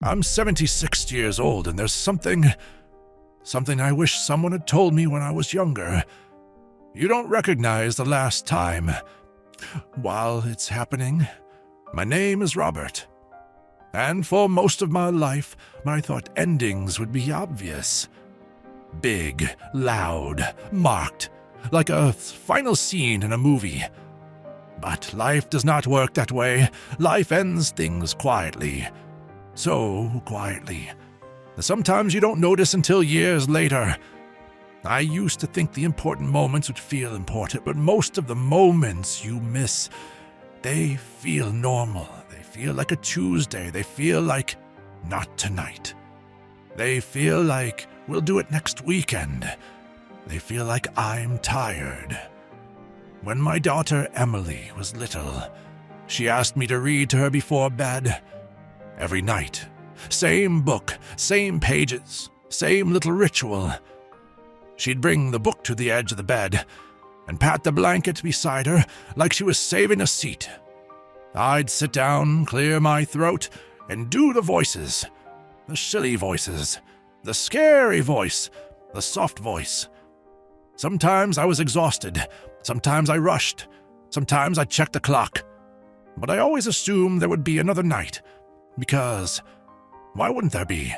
I'm 76 years old, and there's something I wish someone had told me when I was younger. You don't recognize the last time. While it's happening, my name is Robert. And for most of my life, I thought endings would be obvious. Big, loud, marked, like a final scene in a movie. But life does not work that way. Life ends things quietly. So quietly. Sometimes you don't notice until years later. I used to think the important moments would feel important, but most of the moments you miss, they feel normal. They feel like a Tuesday. They feel like not tonight. They feel like we'll do it next weekend. They feel like I'm tired. When my daughter Emily was little, she asked me to read to her before bed. Every night. Same book, same pages, same little ritual. She'd bring the book to the edge of the bed and pat the blanket beside her like she was saving a seat. I'd sit down, clear my throat, and do the voices. The silly voices, the scary voice, the soft voice. Sometimes I was exhausted, sometimes I rushed, sometimes I checked the clock. But I always assumed there would be another night, because why wouldn't there be?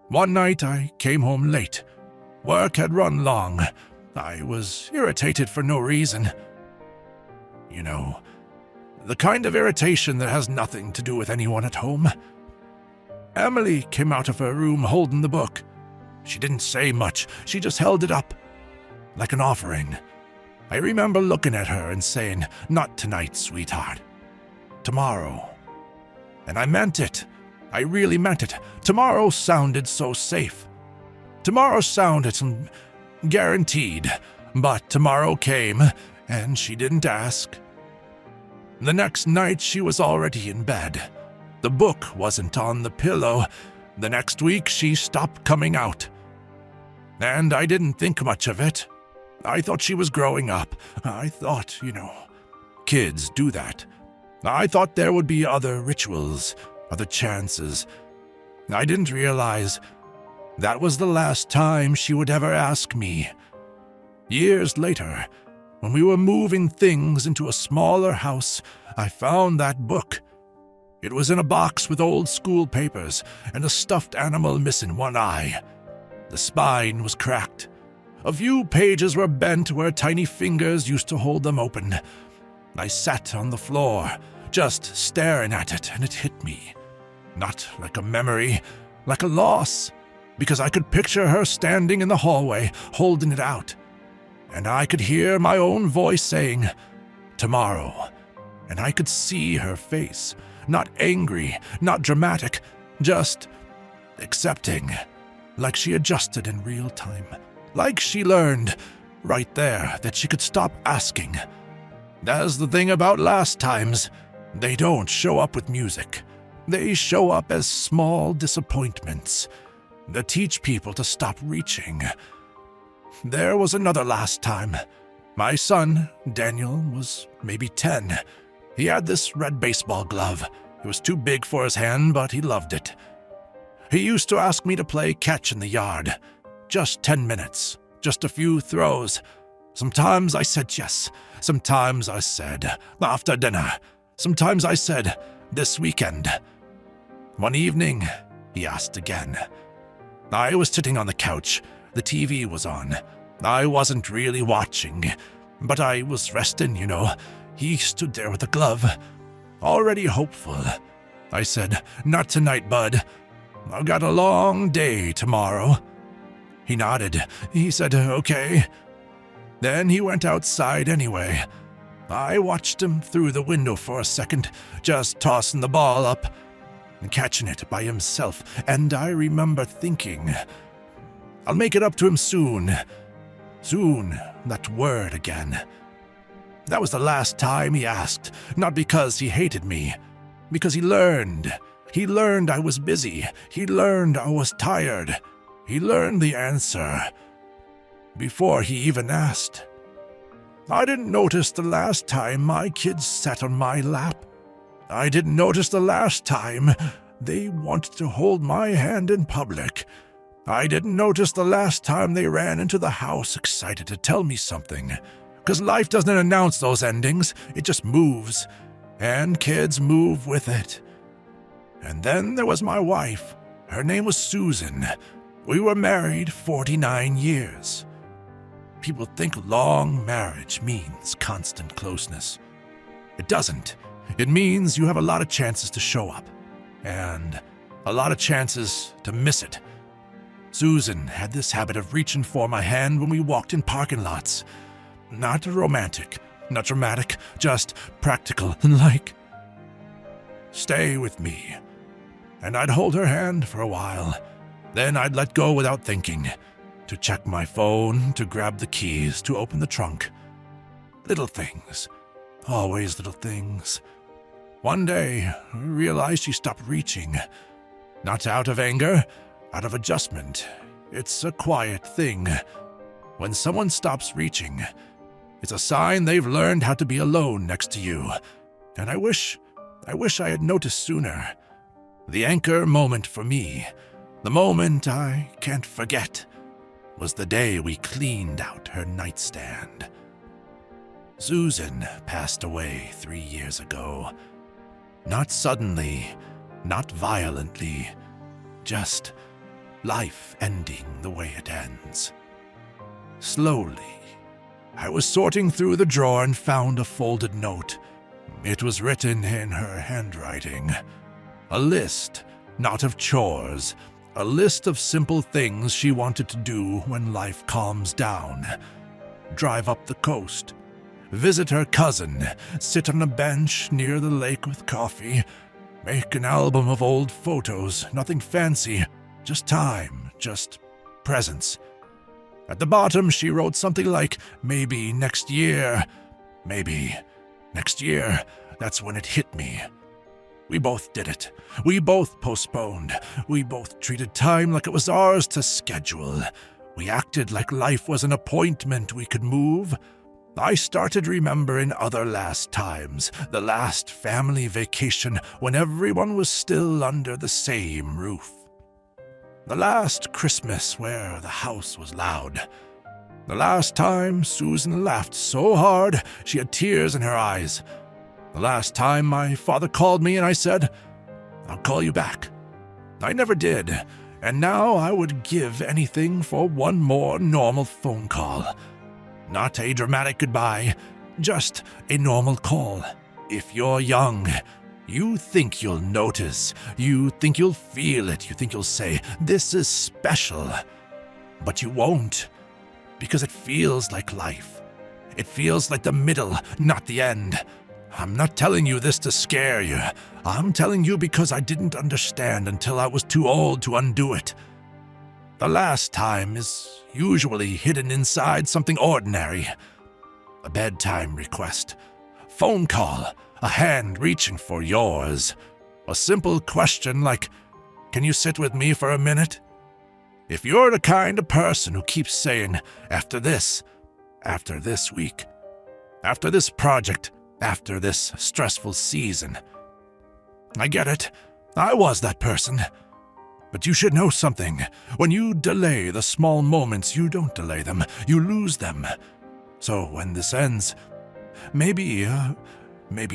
One night I came home late. Work had run long. I was irritated for no reason. You know, the kind of irritation that has nothing to do with anyone at home. Emily came out of her room holding the book. She didn't say much, she just held it up, like an offering. I remember looking at her and saying, "Not tonight, sweetheart. Tomorrow." And I meant it. I really meant it. Tomorrow sounded so safe. Tomorrow sounded guaranteed. But tomorrow came, and she didn't ask. The next night she was already in bed. The book wasn't on the pillow. The next week she stopped coming out. And I didn't think much of it. I thought she was growing up. I thought, kids do that. I thought there would be other rituals, other chances. I didn't realize that was the last time she would ever ask me. Years later, when we were moving things into a smaller house, I found that book. It was in a box with old school papers and a stuffed animal missing one eye. The spine was cracked. A few pages were bent where tiny fingers used to hold them open. I sat on the floor, just staring at it, and it hit me. Not like a memory, like a loss, because I could picture her standing in the hallway, holding it out. And I could hear my own voice saying, "Tomorrow." And I could see her face, not angry, not dramatic, just accepting, like she adjusted in real time, like she learned right there that she could stop asking. That's the thing about last times. They don't show up with music. They show up as small disappointments that teach people to stop reaching. There was another last time. My son, Daniel, was maybe 10. He had this red baseball glove. It was too big for his hand, but he loved it. He used to ask me to play catch in the yard. Just 10 minutes, just a few throws. Sometimes I said yes. Sometimes I said, after dinner. Sometimes I said, this weekend. One evening, he asked again. I was sitting on the couch. The TV was on. I wasn't really watching, but I was resting, He stood there with the glove, already hopeful. I said, "Not tonight, bud. I've got a long day tomorrow." He nodded. He said, "Okay." Then he went outside anyway. I watched him through the window for a second, just tossing the ball up and catching it by himself, and I remember thinking, I'll make it up to him soon. Soon, that word again. That was the last time he asked, not because he hated me, because he learned. He learned I was busy. He learned I was tired. He learned the answer before he even asked. I didn't notice the last time my kids sat on my lap. I didn't notice the last time They wanted to hold my hand in public. I didn't notice the last time they ran into the house excited to tell me something. 'Cause life doesn't announce those endings, it just moves. And kids move with it. And then there was my wife. Her name was Susan. We were married 49 years. People think long marriage means constant closeness. It doesn't. It means you have a lot of chances to show up. And a lot of chances to miss it. Susan had this habit of reaching for my hand when we walked in parking lots. Not romantic, not dramatic, just practical and like, "Stay with me." And I'd hold her hand for a while. Then I'd let go without thinking, to check my phone, to grab the keys, to open the trunk. Little things. Always little things. One day, I realized she stopped reaching. Not out of anger, out of adjustment. It's a quiet thing. When someone stops reaching, it's a sign they've learned how to be alone next to you. And I wish I had noticed sooner. The anchor moment for me, the moment I can't forget, was the day we cleaned out her nightstand. Susan passed away 3 years ago. Not suddenly, not violently, just life ending the way it ends. Slowly, I was sorting through the drawer and found a folded note. It was written in her handwriting. A list, not of chores, a list of simple things she wanted to do when life calms down. Drive up the coast, visit her cousin, sit on a bench near the lake with coffee, make an album of old photos, nothing fancy, just time, just presence. At the bottom, she wrote something like, "Maybe next year, maybe next year." That's when it hit me. We both did it. We both postponed. We both treated time like it was ours to schedule. We acted like life was an appointment we could move. I started remembering other last times, the last family vacation when everyone was still under the same roof. The last Christmas where the house was loud. The last time Susan laughed so hard she had tears in her eyes. The last time my father called me and I said, "I'll call you back." I never did, and now I would give anything for one more normal phone call. Not a dramatic goodbye, just a normal call. If you're young, you think you'll notice, you think you'll feel it, you think you'll say, "This is special." But you won't, because it feels like life. It feels like the middle, not the end. I'm not telling you this to scare you. I'm telling you because I didn't understand until I was too old to undo it. The last time is usually hidden inside something ordinary. A bedtime request, phone call, a hand reaching for yours. A simple question like, "Can you sit with me for a minute?" If you're the kind of person who keeps saying, after this week, after this project, after this stressful season. I get it. I was that person. But you should know something. When you delay the small moments, you don't delay them. You lose them. So when this ends, maybe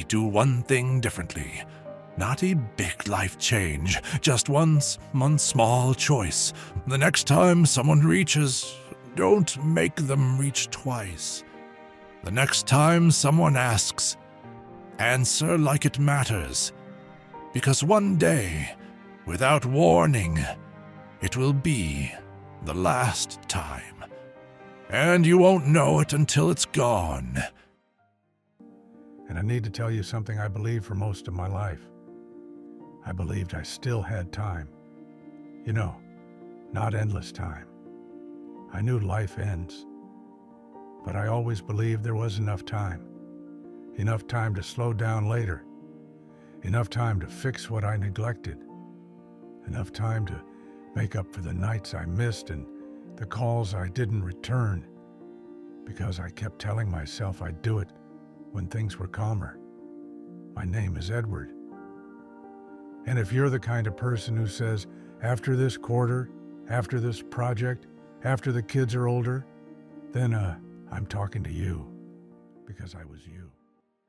do one thing differently. Not a big life change, just one small choice. The next time someone reaches, don't make them reach twice. The next time someone asks, answer like it matters. Because one day, without warning, it will be the last time. And you won't know it until it's gone. And I need to tell you something I believed for most of my life. I believed I still had time. You know, not endless time. I knew life ends. But I always believed there was enough time. Enough time to slow down later. Enough time to fix what I neglected. Enough time to make up for the nights I missed and the calls I didn't return. Because I kept telling myself I'd do it when things were calmer. My name is Edward. And if you're the kind of person who says, after this quarter, after this project, after the kids are older, then I'm talking to you because I was you.